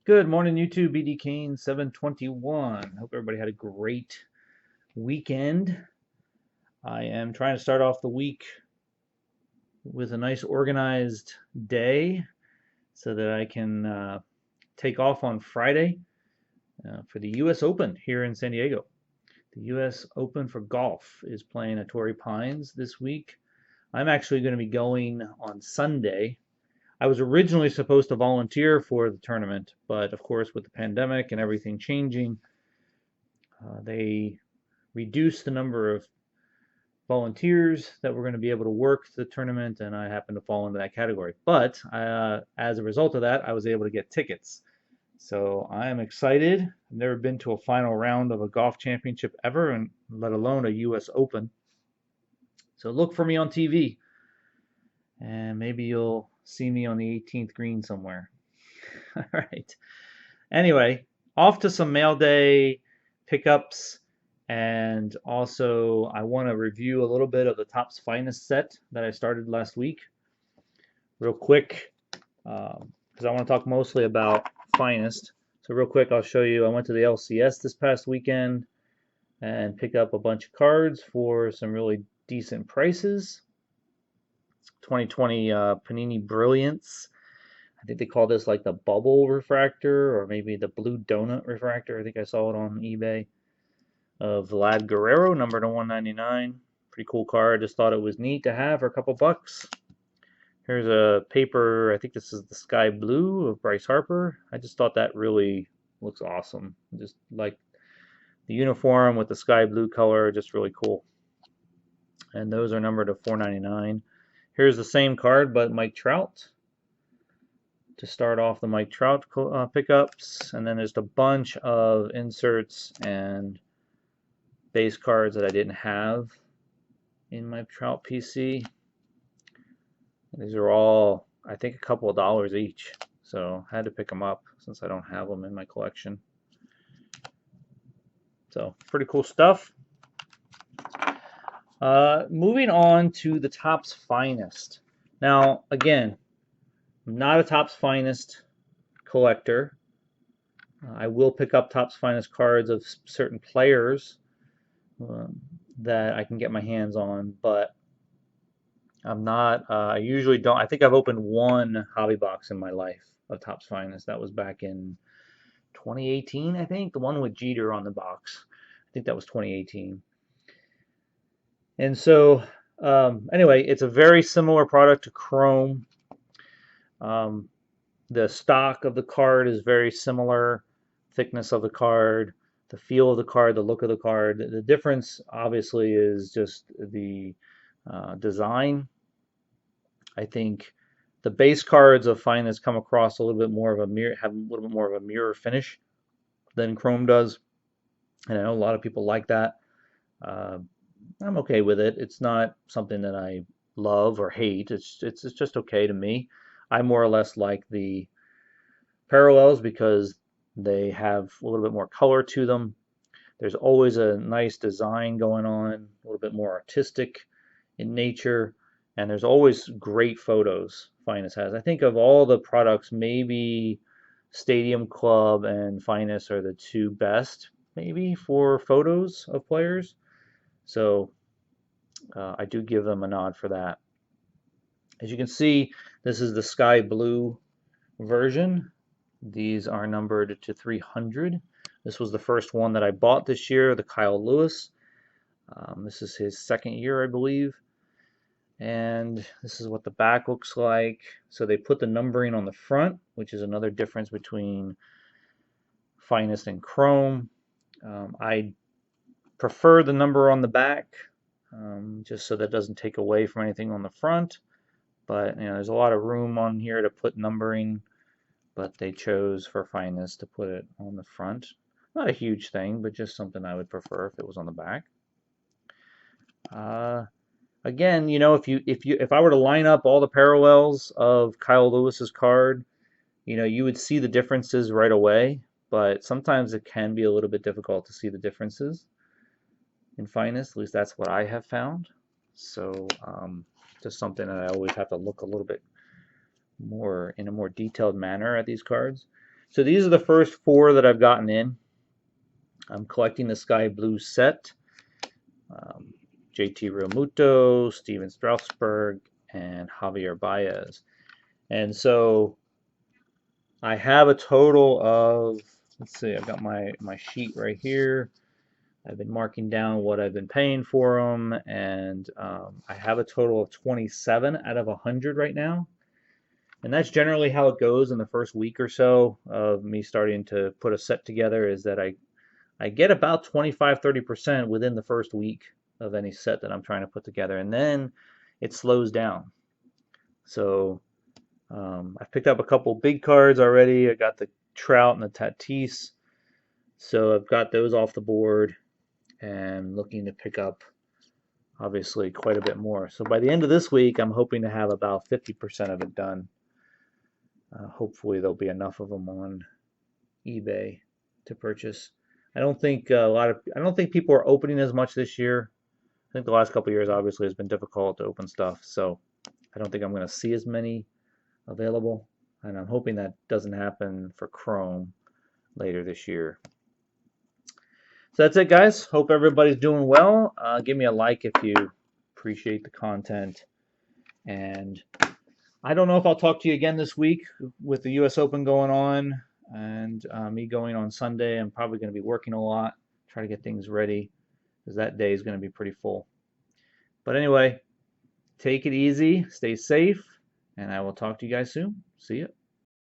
Good morning, YouTube. BD Kane 721. Hope everybody had a great weekend. I am trying to start off the week with a nice organized day so that I can take off on Friday for the U.S. Open here in San Diego. The U.S. Open for golf is playing at Torrey Pines this week. I'm actually going to be going on Sunday. I was originally supposed to volunteer for the tournament, but of course, with the pandemic and everything changing, they reduced the number of volunteers that were going to be able to work the tournament, and I happened to fall into that category. But as a result of that, I was able to get tickets. So I am excited. I've never been to a final round of a golf championship ever, and let alone a U.S. Open. So look for me on TV, and maybe you'll see me on the 18th green somewhere. All right. Anyway, off to some mail day pickups. And also, I want to review a little bit of the Topps Finest set that I started last week, real quick, because I want to talk mostly about Finest. So, real quick, I'll show you. I went to the LCS this past weekend and picked up a bunch of cards for some really decent prices. 2020 Panini Brilliance. I think they call this like the bubble refractor or maybe the blue donut refractor. I think I saw it on eBay. Of Vlad Guerrero, number to 199. Pretty cool card. Just thought it was neat to have for a couple bucks. Here's a paper. I think this is the Sky Blue of Bryce Harper. I just thought that really looks awesome. Just like the uniform with the sky blue color, just really cool. And those are numbered to 499. Here's the same card, but Mike Trout. To start off the Mike Trout pickups. And then there's a bunch of inserts and base cards that I didn't have in my Trout PC. These are all, I think, a couple of dollars each. So I had to pick them up since I don't have them in my collection. So pretty cool stuff. Moving on to the Topps Finest. Now, again, I'm not a Topps Finest collector. I will pick up Topps Finest cards of certain players that I can get my hands on, but I'm not, I usually don't. I think I've opened one hobby box in my life of Topps Finest. That was back in 2018, I think. The one with Jeter on the box. I think that was 2018. And so, anyway, it's a very similar product to Chrome. The stock of the card is very similar. Thickness of the card, the feel of the card, the look of the card. The difference, obviously, is just the design. I think the base cards of Finest come across a little bit more of a mirror, have a little bit more of a mirror finish than Chrome does, and I know a lot of people like that. Uh, I'm okay with it. It's not something that I love or hate. It's just okay to me. I more or less like the parallels because they have a little bit more color to them. There's always a nice design going on, a little bit more artistic in nature, and there's always great photos Finest has. I think of all the products, maybe Stadium Club and Finest are the two best, maybe, for photos of players. So I do give them a nod for that. As you can see, this is the sky blue version. These are numbered to 300. This was the first one that I bought this year, the Kyle Lewis. This is his second year, I believe. And this is what the back looks like. So they put the numbering on the front, which is another difference between Finest and Chrome. I prefer the number on the back, just so that doesn't take away from anything on the front. But there's a lot of room on here to put numbering, but they chose for Finest to put it on the front. Not a huge thing, but just something I would prefer if it was on the back. Again, if I were to line up all the parallels of Kyle Lewis's card, you would see the differences right away, but sometimes it can be a little bit difficult to see the differences in Finest. At least that's what I have found. So just something that I always have to look a little bit more in a more detailed manner at these cards. So these are the first 4 that I've gotten in. I'm collecting the Sky Blue set. JT Realmuto, Steven Strasburg, and Javier Baez. And so I have a total of, let's see, I've got my sheet right here. I've been marking down what I've been paying for them, and I have a total of 27 out of 100 right now. And that's generally how it goes in the first week or so of me starting to put a set together, is that I get about 25-30% within the first week of any set that I'm trying to put together, and then it slows down. So I've picked up a couple big cards already. I got the Trout and the Tatis, so I've got those off the board and looking to pick up obviously quite a bit more. So by the end of this week, I'm hoping to have about 50% of it done. Hopefully there'll be enough of them on eBay to purchase. I don't think people are opening as much this year. I think the last couple of years obviously has been difficult to open stuff, so I don't think I'm going to see as many available, and I'm hoping that doesn't happen for Chrome later this year. So that's it, guys. Hope everybody's doing well. Give me a like if you appreciate the content, and I don't know if I'll talk to you again this week with the US Open going on and me going on Sunday. I'm probably going to be working a lot, try to get things ready, because that day is going to be pretty full. But anyway, take it easy, stay safe, and I will talk to you guys soon. See ya.